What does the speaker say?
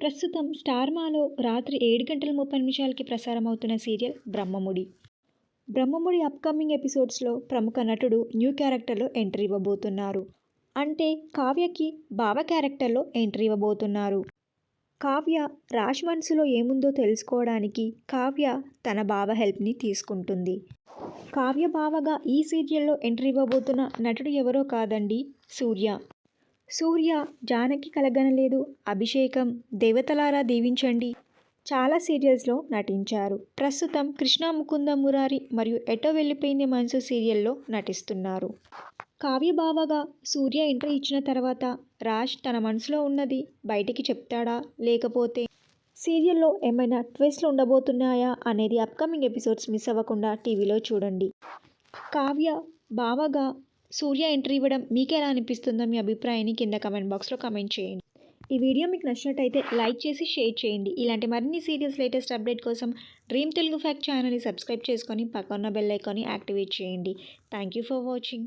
ప్రస్తుతం స్టార్మాలో రాత్రి 7 గంటల 30 నిమిషాలకి ప్రసారమవుతున్న సీరియల్ బ్రహ్మముడి. బ్రహ్మముడి అప్కమింగ్ ఎపిసోడ్స్లో ప్రముఖ నటుడు న్యూ క్యారెక్టర్లో ఎంట్రీ ఇవ్వబోతున్నారు. అంటే కావ్యకి బావ క్యారెక్టర్లో ఎంట్రీ ఇవ్వబోతున్నారు. కావ్య రాజ్ మనసులో ఏముందో తెలుసుకోవడానికి కావ్య తన బావ హెల్ప్ని తీసుకుంటుంది. కావ్య బావగా ఈ సీరియల్లో ఎంట్రీ ఇవ్వబోతున్న నటుడు ఎవరో కాదండి, సూర్య. సూర్య జానకి కలగనలేదు, అభిషేకం, దేవతలారా దీవించండి చాలా సీరియల్స్లో నటించారు. ప్రస్తుతం కృష్ణ ముకుంద మురారి మరియు ఎటో వెళ్ళిపోయింది మనసు సీరియల్లో నటిస్తున్నారు. కావ్య బావగా సూర్య ఎంట్రీ ఇచ్చిన తర్వాత రాజ్ తన మనసులో ఉన్నది బయటికి చెప్తాడా, లేకపోతే సీరియల్లో ఏమైనా ట్విస్ట్లు ఉండబోతున్నాయా అనేది అప్కమింగ్ ఎపిసోడ్స్ మిస్ అవ్వకుండా టీవీలో చూడండి. కావ్య బావగా సూర్య ఎంట్రీ ఇవ్వడం మీకు ఎలా అనిపిస్తుందో మీ అభిప్రాయాన్ని కింద కమెంట్ బాక్స్లో కమెంట్ చేయండి. ఈ వీడియో మీకు నచ్చినట్టయితే లైక్ చేసి షేర్ చేయండి. ఇలాంటి మరిన్ని సీరియల్స్ లేటెస్ట్ అప్డేట్ కోసం డ్రీమ్ తెలుగు ఫ్యాక్ట్ ఛానల్ని సబ్స్క్రైబ్ చేసుకొని పక్కన బెల్ ఐకాన్ని యాక్టివేట్ చేయండి. Thank you for watching.